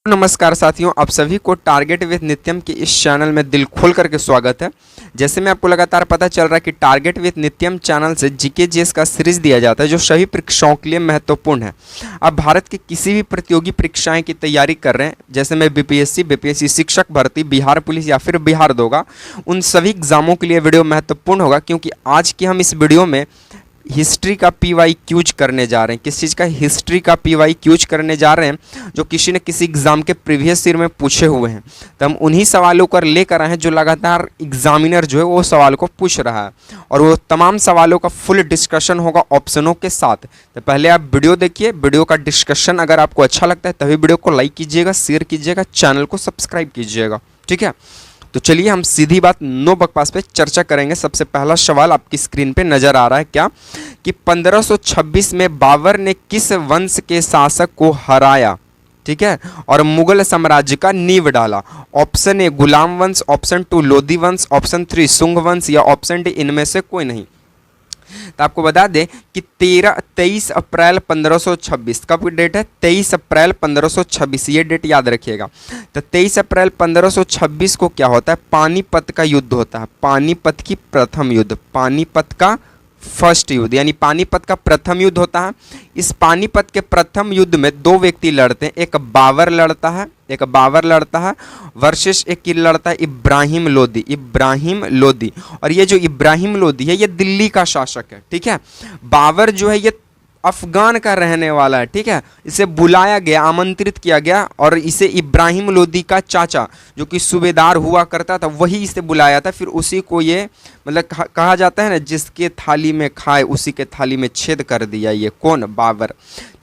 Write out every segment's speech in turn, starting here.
नमस्कार साथियों, आप सभी को टारगेट विद नित्यम के इस चैनल में दिल खोल करके स्वागत है। जैसे में आपको लगातार पता चल रहा है कि टारगेट विद नित्यम चैनल से जीके जीएस का सीरीज दिया जाता है जो सभी परीक्षाओं के लिए महत्वपूर्ण है। आप भारत की किसी भी प्रतियोगी परीक्षाएं की तैयारी कर रहे हैं, जैसे मैं बीपीएससी शिक्षक भर्ती, बिहार पुलिस या फिर बिहार दोगा, उन सभी एग्जामों के लिए वीडियो महत्वपूर्ण होगा, क्योंकि आज की हम इस वीडियो में हिस्ट्री का PYQज करने जा रहे हैं। किस चीज़ का? हिस्ट्री का PYQज करने जा रहे हैं जो किसी न किसी एग्ज़ाम के प्रीवियस ईयर में पूछे हुए हैं। तो हम उन्हीं सवालों को लेकर आए हैं जो लगातार एग्जामिनर जो है वो सवाल को पूछ रहा है, और वो तमाम सवालों का फुल डिस्कशन होगा ऑप्शनों के साथ। तो पहले आप वीडियो देखिए, वीडियो का डिस्कशन अगर आपको अच्छा लगता है तभी वीडियो को लाइक कीजिएगा, शेयर कीजिएगा, चैनल को सब्सक्राइब कीजिएगा, ठीक है। तो चलिए हम सीधी बात नो बकवास पे चर्चा करेंगे। सबसे पहला सवाल आपकी स्क्रीन पे नजर आ रहा है क्या कि 1526 में बाबर ने किस वंश के शासक को हराया, ठीक है, और मुगल साम्राज्य का नींव डाला? ऑप्शन ए गुलाम वंश, ऑप्शन 2 लोधी वंश, ऑप्शन 3 शुंग वंश, या ऑप्शन डी इनमें से कोई नहीं। तो आपको बता दें कि 23 अप्रैल 1526 कब डेट है? 23 अप्रैल 1526, ये डेट याद रखिएगा। तो 23 अप्रैल 1526 को क्या होता है? पानीपत का युद्ध होता है। पानीपत की प्रथम युद्ध, पानीपत का फर्स्ट युद्ध, यानी पानीपत का प्रथम युद्ध होता है। इस पानीपत के प्रथम युद्ध में दो व्यक्ति लड़ते हैं, एक बाबर लड़ता है वर्सेस एक लड़ता है इब्राहिम लोदी। और ये जो इब्राहिम लोदी है ये दिल्ली का शासक है, ठीक है। बाबर जो है ये अफगान का रहने वाला है, ठीक है। इसे बुलाया गया, आमंत्रित किया गया, और इसे इब्राहिम लोदी का चाचा जो कि सूबेदार हुआ करता था वही इसे बुलाया था। फिर उसी को ये मतलब कहा जाता है ना, जिसके थाली में खाए उसी के थाली में छेद कर दिया, ये कौन? बाबर,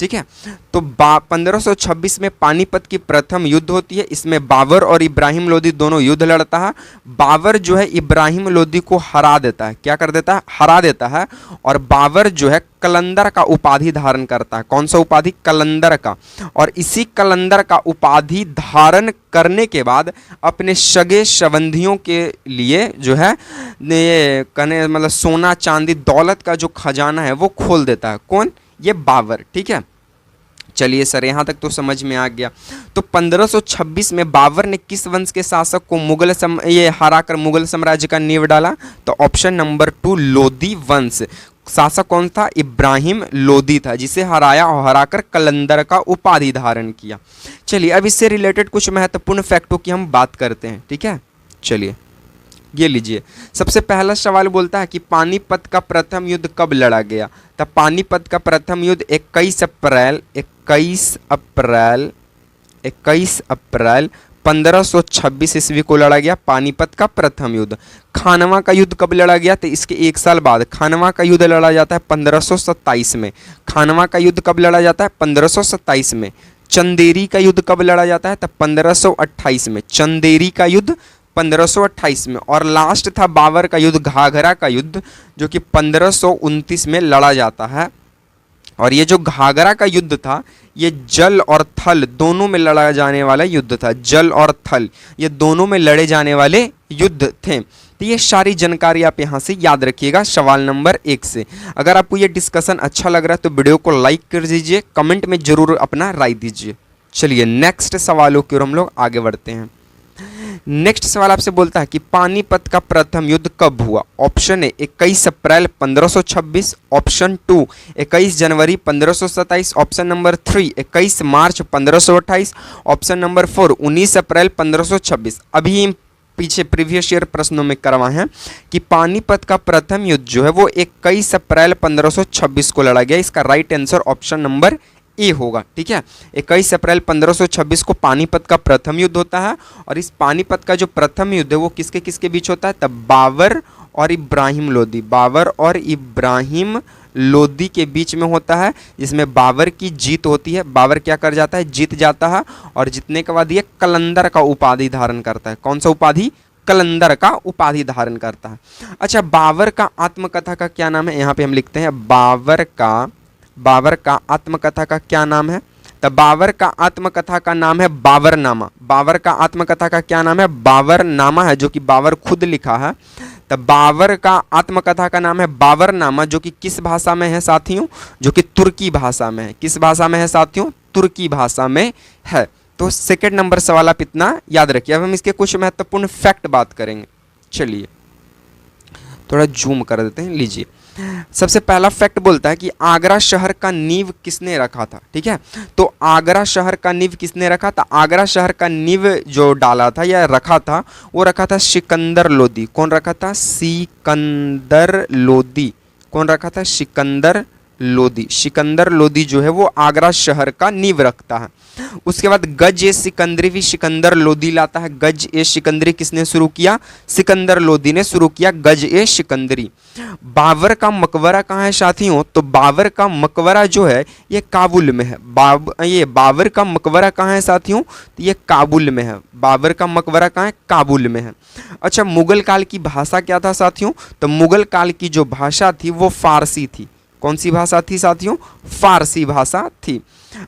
ठीक है। तो 1526 में पानीपत की प्रथम युद्ध होती है। इसमें बाबर और इब्राहिम लोदी दोनों युद्ध लड़ता है। बाबर जो है इब्राहिम लोदी को हरा देता है। क्या कर देता है? हरा देता है। और बाबर जो है कलंदर का उपाधि धारण करता है। कौन सा उपाधि? कलंदर का। और इसी कलंदर का उपाधि धारण करने के बाद अपने सगे संबंधियों के लिए जो है ये कहने मतलब सोना चांदी दौलत का जो खजाना है वो खोल देता है। कौन? ये बाबर, ठीक है। चलिए सर, यहाँ तक तो समझ में आ गया। तो 1526 में बाबर ने किस वंश के शासक को ये हराकर मुगल साम्राज्य का नींव डाला? तो ऑप्शन नंबर 2 लोधी वंश। शासक कौन था? इब्राहिम लोदी था, जिसे हराया और हराकर कलंदर का उपाधि धारण किया। चलिए अब इससे रिलेटेड कुछ महत्वपूर्ण फैक्टों की हम बात करते हैं, ठीक है। चलिए ये लीजिए, सबसे पहला सवाल बोलता है कि पानीपत का प्रथम युद्ध कब लड़ा गया? तब पानीपत का प्रथम युद्ध 21 अप्रैल 1526 ईस्वी को लड़ा गया, पानीपत का प्रथम युद्ध। खानवा का युद्ध कब लड़ा गया? तो इसके एक साल बाद खानवा का युद्ध लड़ा जाता है 1527 में। खानवा का युद्ध कब लड़ा जाता है? 1527 में। चंदेरी का युद्ध कब लड़ा जाता है? तब 1528 में। चंदेरी का युद्ध 1528 में। और लास्ट था बाबर का युद्ध, घाघरा का युद्ध, जो कि 1529 में लड़ा जाता है। और ये जो घाघरा का युद्ध था ये जल और थल दोनों में लड़ा जाने वाला युद्ध था। जल और थल ये दोनों में लड़े जाने वाले युद्ध थे। तो ये सारी जानकारी आप यहाँ से याद रखिएगा सवाल नंबर 1 से। अगर आपको ये डिस्कशन अच्छा लग रहा है तो वीडियो को लाइक कर दीजिए, कमेंट में जरूर अपना राय दीजिए। चलिए नेक्स्ट सवालों की ओर हम लोग आगे बढ़ते हैं। नेक्स्ट सवाल आपसे बोलता है कि पानीपत का प्रथम युद्ध कब हुआ? Option A 21 April 1526, option 2 21 January 1527, option number 3 21 March 1528, option number 4 19 अप्रैल 1526। अभी पीछे प्रीवियस ईयर प्रश्नों में करवा है कि पानीपत का प्रथम युद्ध जो है वो 21 अप्रैल 1526 को लड़ा गया। इसका right answer option number A होगा, ठीक है। 21 अप्रैल 1526 को पानीपत का प्रथम युद्ध होता है। और इस पानीपत का जो प्रथम युद्ध है वो किसके किसके बीच होता है? तब बाबर और इब्राहिम लोदी के बीच में होता है, जिसमें बाबर की जीत होती है। बाबर क्या कर जाता है? जीत जाता है, और जीतने के बाद ये कलंदर का उपाधि धारण करता है। कौन सा उपाधि? कलंदर का उपाधि धारण करता है। अच्छा, बाबर का आत्मकथा का क्या नाम है? यहाँ पे हम लिखते हैं बाबर का आत्मकथा का क्या नाम है? तो बाबर का आत्मकथा का नाम है बाबरनामा। बाबर का आत्मकथा का क्या नाम है? बाबरनामा है, जो कि बाबर खुद लिखा है। तो बाबर का आत्मकथा का नाम है बाबरनामा, जो कि किस भाषा में है साथियों? जो कि तुर्की भाषा में है। किस भाषा में है साथियों? तुर्की भाषा में है। तो सेकंड नंबर सवाल आप इतना याद रखिए। अब हम इसके कुछ महत्वपूर्ण फैक्ट बात करेंगे। चलिए थोड़ा जूम कर देते हैं, लीजिए। सबसे पहला फैक्ट बोलता है कि आगरा शहर का नींव किसने रखा था। ठीक है, तो आगरा शहर का नींव किसने रखा था? आगरा शहर का नींव जो डाला था या रखा था, वो रखा था सिकंदर लोदी। कौन रखा था? सिकंदर लोदी। कौन रखा था? सिकंदर लोदी। सिकंदर लोदी जो है वो आगरा शहर का नींव रखता है। उसके बाद गज ए सिकंदरी भी सिकंदर लोदी लाता है। गज ए सिकंदरी किसने शुरू किया? सिकंदर लोदी ने शुरू किया गज ए सिकंदरी। बाबर का मकबरा कहाँ है साथियों? तो बाबर का मकबरा जो है ये काबुल में है। ये बाबर का मकबरा कहाँ है साथियों? तो ये काबुल में है। बाबर का मकबरा कहाँ है? काबुल में है। अच्छा, मुगल काल की भाषा क्या था साथियों? तो मुगल काल की जो भाषा थी वो फारसी थी। कौन सी भाषा थी साथियों? फारसी भाषा थी।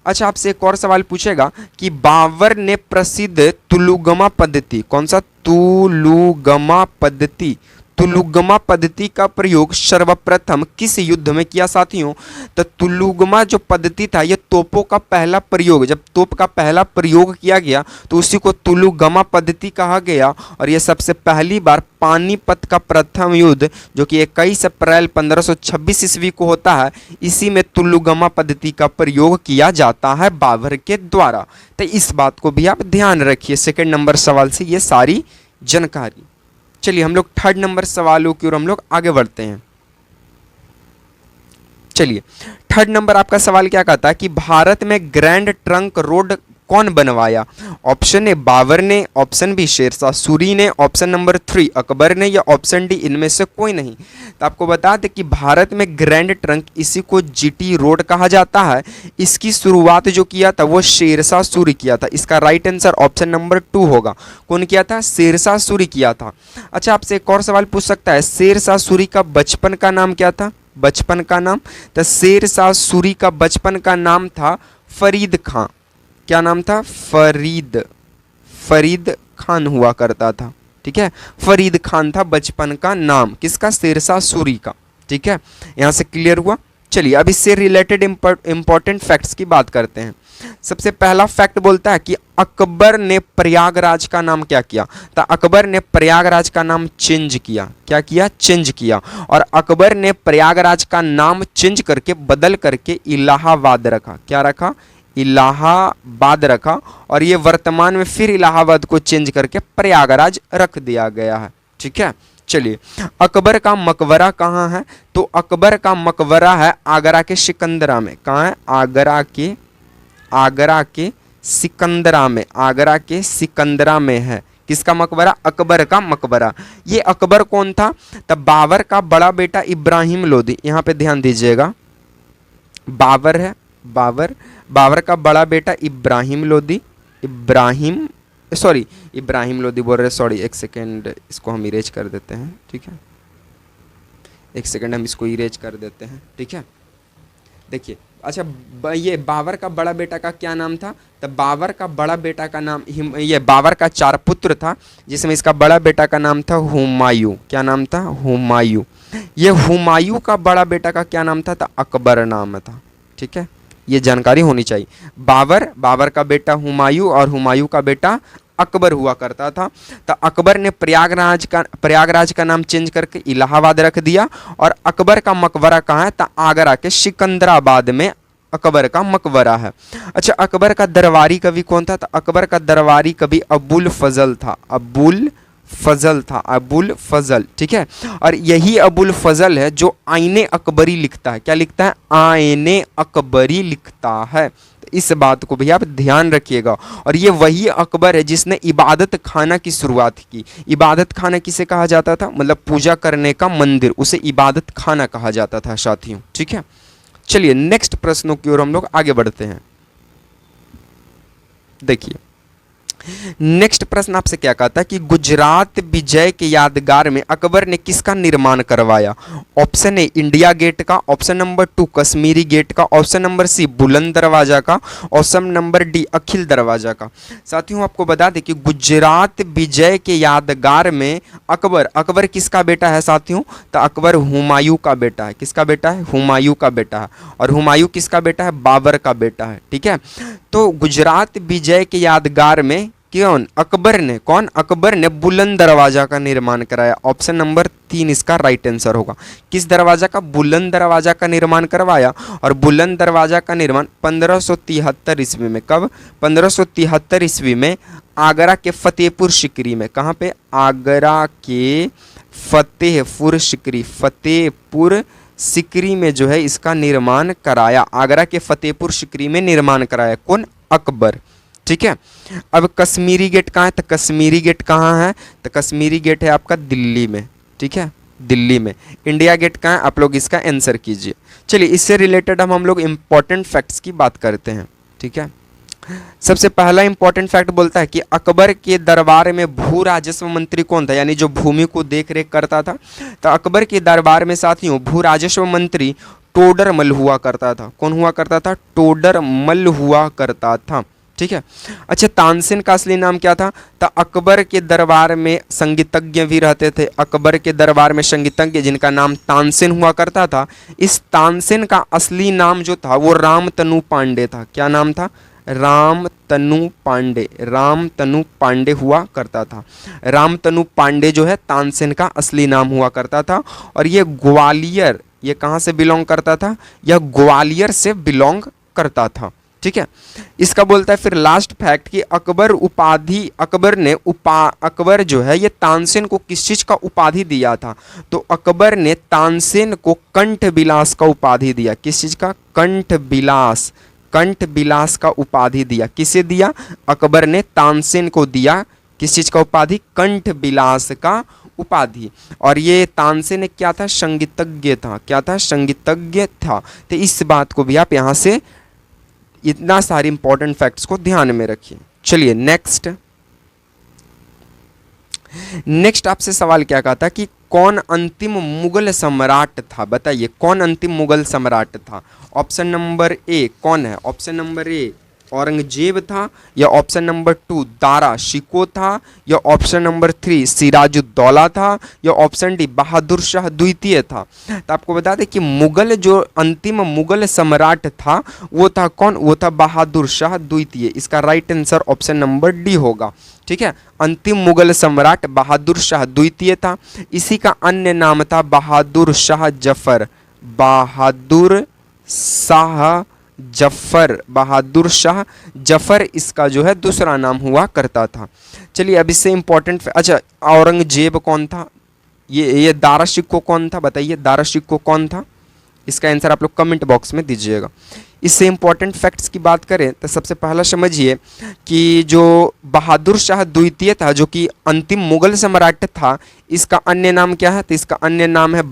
अच्छा, आपसे एक और सवाल पूछेगा कि बाबर ने प्रसिद्ध तुलुगमा पद्धति, कौन सा? तुलुगमा पद्धति। तुलुगमा पद्धति का प्रयोग सर्वप्रथम किस युद्ध में किया साथियों? तो तुलुगमा जो पद्धति था ये तोपों का पहला प्रयोग, जब तोप का पहला प्रयोग किया गया तो उसी को तुलुगमा पद्धति कहा गया। और ये सबसे पहली बार पानीपत का प्रथम युद्ध जो कि 21 अप्रैल 1526 ईस्वी को होता है, इसी में तुलुगमा पद्धति का प्रयोग किया जाता है बाबर के द्वारा। तो इस बात को भी आप ध्यान रखिए सेकंड नंबर सवाल से ये सारी जानकारी। चलिए हम लोग थर्ड नंबर सवालों की ओर हम लोग आगे बढ़ते हैं। चलिए थर्ड नंबर आपका सवाल क्या कहता है कि भारत में ग्रैंड ट्रंक रोड कौन बनवाया? ऑप्शन ए बाबर ने, ऑप्शन बी शेरशाह सूरी ने, ऑप्शन नंबर 3 अकबर ने, या ऑप्शन डी इनमें से कोई नहीं। तो आपको बता दें कि भारत में ग्रैंड ट्रंक, इसी को जीटी रोड कहा जाता है, इसकी शुरुआत जो किया था वो शेरशाह सूरी किया था। इसका राइट आंसर ऑप्शन नंबर 2 होगा। कौन किया था? शेरशाह सूरी किया था। अच्छा, आपसे एक और सवाल पूछ सकता है, शेरशाह सूरी का बचपन का नाम क्या था? बचपन का नाम, तो शेरशाह सूरी का बचपन का नाम था फरीद खां। क्या नाम था? फरीद खान हुआ करता था। ठीक है, फरीद खान था बचपन का नाम, किसका? शेरशाह सूरी का। ठीक है, यहां से क्लियर हुआ। चलिए अब इससे रिलेटेड इंपॉर्टेंट फैक्ट्स की बात करते हैं। सबसे पहला फैक्ट बोलता है कि अकबर ने प्रयागराज का नाम क्या किया? तो अकबर ने प्रयागराज का नाम चेंज किया। क्या किया? चेंज किया। और अकबर ने प्रयागराज का नाम चेंज करके, बदल करके इलाहाबाद रखा। क्या रखा? इलाहाबाद रखा। और ये वर्तमान में फिर इलाहाबाद को चेंज करके प्रयागराज रख दिया गया है। ठीक है, चलिए अकबर का मकबरा कहाँ है? तो अकबर का मकबरा है आगरा के सिकंदरा में। कहाँ है? आगरा के सिकंदरा में। आगरा के सिकंदरा में है। किसका मकबरा? अकबर का मकबरा। ये अकबर कौन था? तब बाबर का बड़ा बेटा इब्राहिम लोदी। यहाँ पे ध्यान दीजिएगा, बाबर है, बाबर का बड़ा बेटा इब्राहिम लोदी। इब्राहिम लोदी बोल रहे, सॉरी एक सेकेंड, इसको हम इरेज कर देते हैं। ठीक है, एक सेकेंड हम इसको इरेज कर देते हैं। ठीक है, देखिए अच्छा ये बाबर का बड़ा बेटा का क्या नाम था? तब बाबर का बड़ा बेटा का नाम, ये बाबर का 4 पुत्र था जिसमें इसका बड़ा बेटा का नाम था हुमायूं। क्या नाम था? हुमायूं। ये हुमायूं का बड़ा बेटा का क्या नाम था? तो अकबर नाम था। ठीक है, ये जानकारी होनी चाहिए। बाबर का बेटा हुमायूं और हुमायूं का बेटा अकबर हुआ करता था। तो अकबर ने प्रयागराज का नाम चेंज करके इलाहाबाद रख दिया। और अकबर का मकबरा कहाँ है? तो आगरा के सिकंदराबाद में अकबर का मकबरा है। अच्छा, अकबर का दरबारी कवि कौन था? तो अकबर का दरबारी कवि अबुल फजल था। अबुल फजल। ठीक है, और यही अबुल फजल है जो आईने अकबरी लिखता है। क्या लिखता है? आईने अकबरी लिखता है। तो इस बात को भी आप ध्यान रखिएगा। और ये वही अकबर है जिसने इबादत खाना की शुरुआत की। इबादत खाना किसे कहा जाता था? मतलब पूजा करने का मंदिर, उसे इबादत खाना कहा जाता था साथियों। ठीक है, चलिए नेक्स्ट प्रश्नों की ओर हम लोग आगे बढ़ते हैं। देखिए नेक्स्ट प्रश्न आपसे क्या कहता है कि गुजरात विजय के यादगार में अकबर ने किसका निर्माण करवाया? ऑप्शन ए इंडिया गेट का, ऑप्शन नंबर 2 कश्मीरी गेट का, ऑप्शन नंबर सी बुलंद दरवाजा का, ऑप्शन नंबर डी अखिल दरवाजा का। साथियों आपको बता दें कि गुजरात विजय के यादगार में अकबर किसका बेटा है साथियों? तो अकबर हुमायूं का बेटा है। किसका बेटा है? हुमायूं का बेटा है। और हुमायूं किसका बेटा है? बाबर का बेटा है। ठीक है, तो गुजरात विजय के यादगार में कौन अकबर ने बुलंद दरवाजा का निर्माण कराया। ऑप्शन नंबर 3 इसका राइट आंसर होगा। किस दरवाजा का? बुलंद दरवाजा का निर्माण करवाया। और बुलंद दरवाजा का निर्माण 1573 ईस्वी में। कब? 1573 ईस्वी में आगरा के फतेहपुर सिकरी में। कहाँ पे? आगरा के फतेहपुर सिकरी में जो है इसका निर्माण कराया। आगरा के फतेहपुर सिकरी में निर्माण कराया। कौन? अकबर। ठीक है। अब कश्मीरी गेट कहाँ है? तो कश्मीरी गेट कहाँ है? तो कश्मीरी गेट है आपका दिल्ली में। ठीक है, दिल्ली में। इंडिया गेट कहाँ है? आप लोग इसका आंसर कीजिए। चलिए, इससे रिलेटेड हम लोग इंपॉर्टेंट फैक्ट्स की बात करते हैं। ठीक है, सबसे पहला इंपॉर्टेंट फैक्ट बोलता है कि अकबर के दरबार में भू राजस्व मंत्री कौन था, यानी जो भूमि को देख रेख करता था। तो अकबर के दरबार में साथियों भू राजस्व मंत्री टोडरमल हुआ करता था। कौन हुआ करता था? टोडरमल हुआ करता था। ठीक है। अच्छा, तानसेन का असली नाम क्या था? तो अकबर के दरबार में संगीतज्ञ भी रहते थे। अकबर के दरबार में संगीतज्ञ जिनका नाम तानसेन हुआ करता था। इस तानसेन का असली नाम जो था वो रामतनु पांडे था। क्या नाम था? रामतनु पांडे हुआ करता था। रामतनु पांडे जो है तानसेन का असली नाम हुआ करता था। और ये ग्वालियर, ये कहाँ से बिलोंग करता था? यह ग्वालियर से बिलोंग करता था। ठीक है। इसका बोलता है फिर लास्ट फैक्ट कि अकबर जो है ये तानसेन को किस चीज का उपाधि दिया था? तो अकबर ने तानसेन को कंठ बिलास का उपाधि दिया। किस चीज का? कंठ बिलास का उपाधि दिया। किसे दिया? अकबर ने तानसेन को दिया किस चीज का उपाधि? कंठ बिलास का उपाधि। और ये तानसेन क्या था? संगीतज्ञ था। क्या था? संगीतज्ञ था। तो इस बात को भी आप यहाँ से इतना सारे इंपॉर्टेंट फैक्ट्स को ध्यान में रखिए। चलिए नेक्स्ट आपसे सवाल क्या कहा था कि कौन अंतिम मुगल सम्राट था? बताइए कौन अंतिम मुगल सम्राट था। ऑप्शन नंबर ए कौन है? ऑप्शन नंबर ए औरंगजेब था, या ऑप्शन नंबर 2 दारा शिको था, या ऑप्शन नंबर 3 सिराजुद्दौला था, या ऑप्शन डी बहादुर शाह द्वितीय था। तो आपको बता दें कि मुगल जो अंतिम मुगल सम्राट था वो था कौन? वो था बहादुर शाह द्वितीय। इसका right answer option number D होगा। ठीक है, अंतिम मुगल सम्राट बहादुर शाह द्वितीय था। इसी का अन्य नाम था बहादुर शाह जफर। बहादुर शाह जफर इसका जो है दूसरा नाम हुआ करता था। चलिए अब इससे इंपॉर्टेंट, अच्छा औरंगजेब कौन था? ये दारा शिकोह कौन था? बताइए दारा शिकोह कौन था? इसका आंसर आप लोग कमेंट बॉक्स में दीजिएगा। इससे इंपॉर्टेंट फैक्ट्स की बात करें तो सबसे पहला समझिए कि जो बहादुर शाह द्वितीय था जो कि अंतिम मुगल सम्राट था, इसका अन्य नाम क्या है? तो इसका अन्य नाम है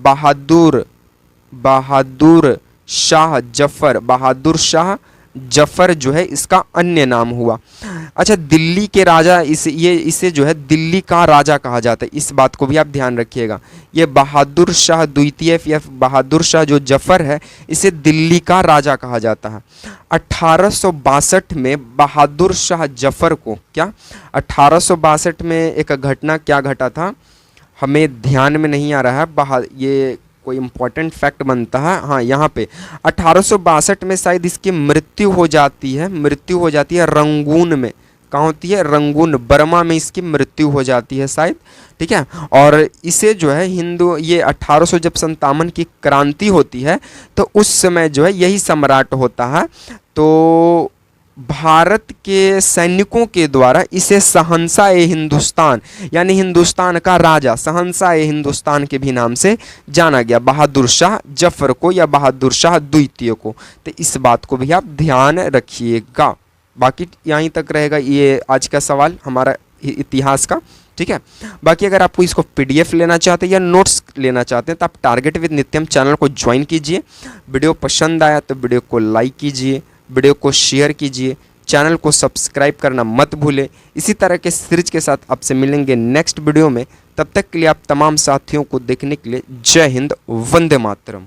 बहादुर शाह जफर। बहादुर शाह जफर जो है इसका अन्य नाम हुआ। अच्छा, दिल्ली के राजा इसे जो है दिल्ली का राजा कहा जाता है। इस बात को भी आप ध्यान रखिएगा। ये बहादुर शाह द्वितीय या बहादुर शाह जो जफर है इसे दिल्ली का राजा कहा जाता है। 1862 में बहादुर शाह जफर को 1862 में एक घटना क्या घटा था हमें ध्यान में नहीं आ रहा है। ये कोई इंपॉर्टेंट फैक्ट बनता है। हाँ, यहाँ पे 1862 में शायद इसकी मृत्यु हो जाती है रंगून में। कहाँ होती है? रंगून, बर्मा में इसकी मृत्यु हो जाती है शायद। ठीक है, और इसे जो है ये 1857 की क्रांति होती है तो उस समय जो है यही सम्राट होता है। तो भारत के सैनिकों के द्वारा इसे शहंशाह-ए हिंदुस्तान यानी हिंदुस्तान का राजा, शहंशाह-ए हिंदुस्तान के भी नाम से जाना गया, बहादुर शाह जफर को या बहादुर शाह द्वितीय को। तो इस बात को भी आप ध्यान रखिएगा। बाकी यहीं तक रहेगा ये आज का सवाल हमारा इतिहास का। ठीक है, बाकी अगर आपको इसको PDF लेना चाहते हैं या नोट्स लेना चाहते हैं तो आप टारगेट विद नित्यम चैनल को ज्वाइन कीजिए। वीडियो पसंद आया तो वीडियो को लाइक कीजिए, वीडियो को शेयर कीजिए, चैनल को सब्सक्राइब करना मत भूलें। इसी तरह के सीरीज के साथ आपसे मिलेंगे नेक्स्ट वीडियो में। तब तक के लिए आप तमाम साथियों को देखने के लिए जय हिंद, वंदे मातरम।